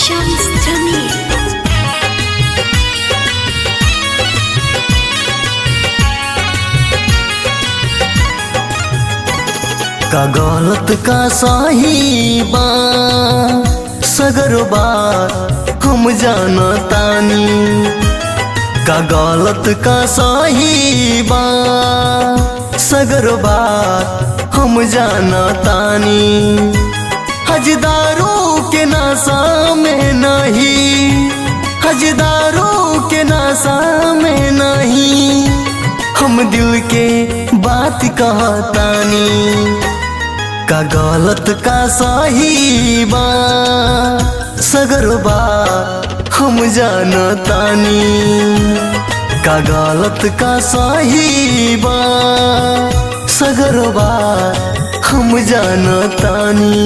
Shams Jamil. का गलत का सही बा सगर बात हम जानतानी। का गलत का सही बा सगर बात हम जानतानी। हजदारों के नशा में नहीं, हजदारों के नशा में नहीं, हम दिल के बात कहतानी। का गलत का सही बा सगर बात हम जानतानी। का गलत का सही बा सगर बात हम जानतानी।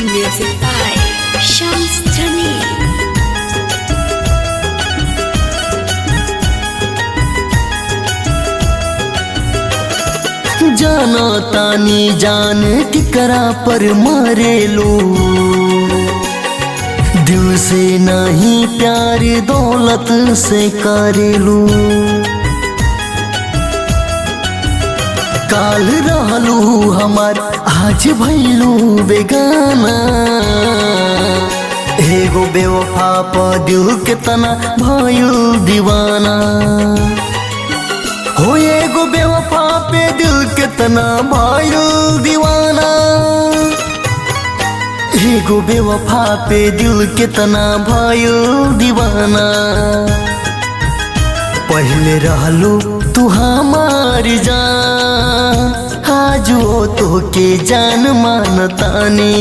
Music by Shams Jamil. जाना तानी जान टिकरा पर मरेलू। दिल से नहीं प्यार दौलत से करेलू। काल रहलू हमार आज भैलू बेगाना। एगो बेवफा पर दिल के तना भइल दीवाना। हो एगो बेवफा पे दिल के तना भइल दीवाना। एगो बेवफा पे दिल के तना भइल दीवाना। पहले रहलू तू हमार जान, आज वो तो के जान मानतानी।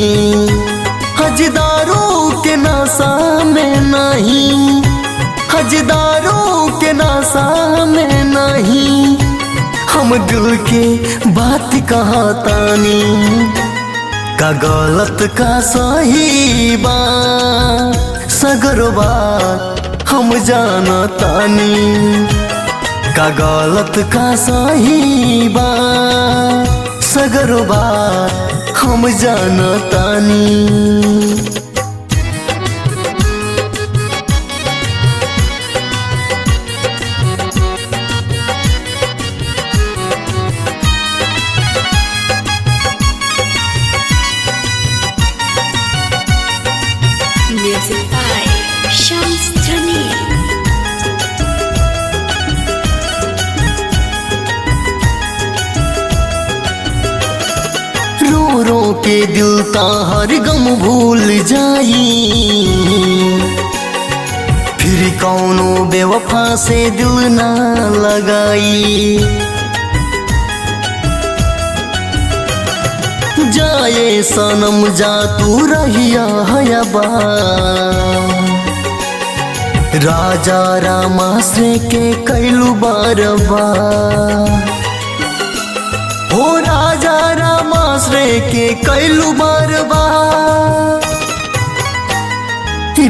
हजदारों के नशा में नहीं, हजदारों के नशा में नहीं, हम दिल के बात कहतानी। का गलत का सही बा सगर बात हम जानतानी। का गलत का सही बा सगर बात हम जानतानी। Music by Shams Jamil. रो रो के दिल ता हर गम भूल जाई। फिर कौनो बेवफा से दिल ना लगाई। जाए सनम जा तू रहिया हयाबा। राजा रामाश्रय के कैलू बारबार। हो राजा रामाश्रय के कैलू बारबार।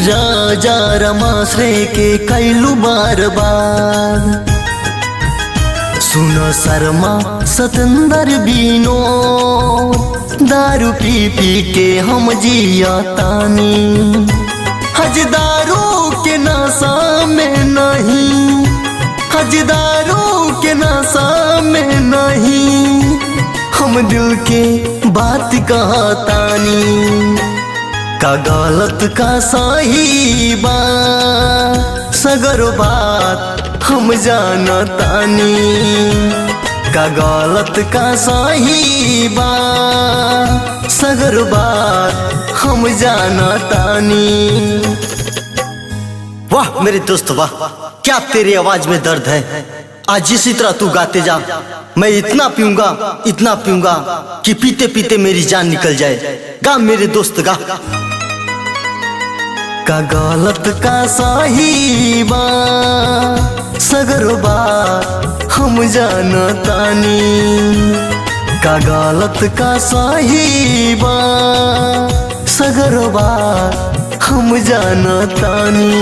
राजा रामाश्रय के कैलू बारबार। सुनो शर्मा सतेंद्र बीनो, दारू पी पी के हम जियातानी। हजदारों के नशा में नहीं, हजदारों के नशा में नहीं, हम दिल के बात कहतानी। का गलत का सही बा सगर बात हम जानतानी। का गलत का सही बा सगर बात हम जानतानी। वाह मेरे दोस्त वाह, क्या तेरी आवाज में दर्द है। आज इसी तरह तू गाते जा। मैं इतना पीऊंगा कि पीते पीते मेरी जान निकल जाए। गा मेरे दोस्त गा। का गलत का सही बा सगर बात हम जानतानी। का गलत का सही बा सगरवा हम जाना तानी।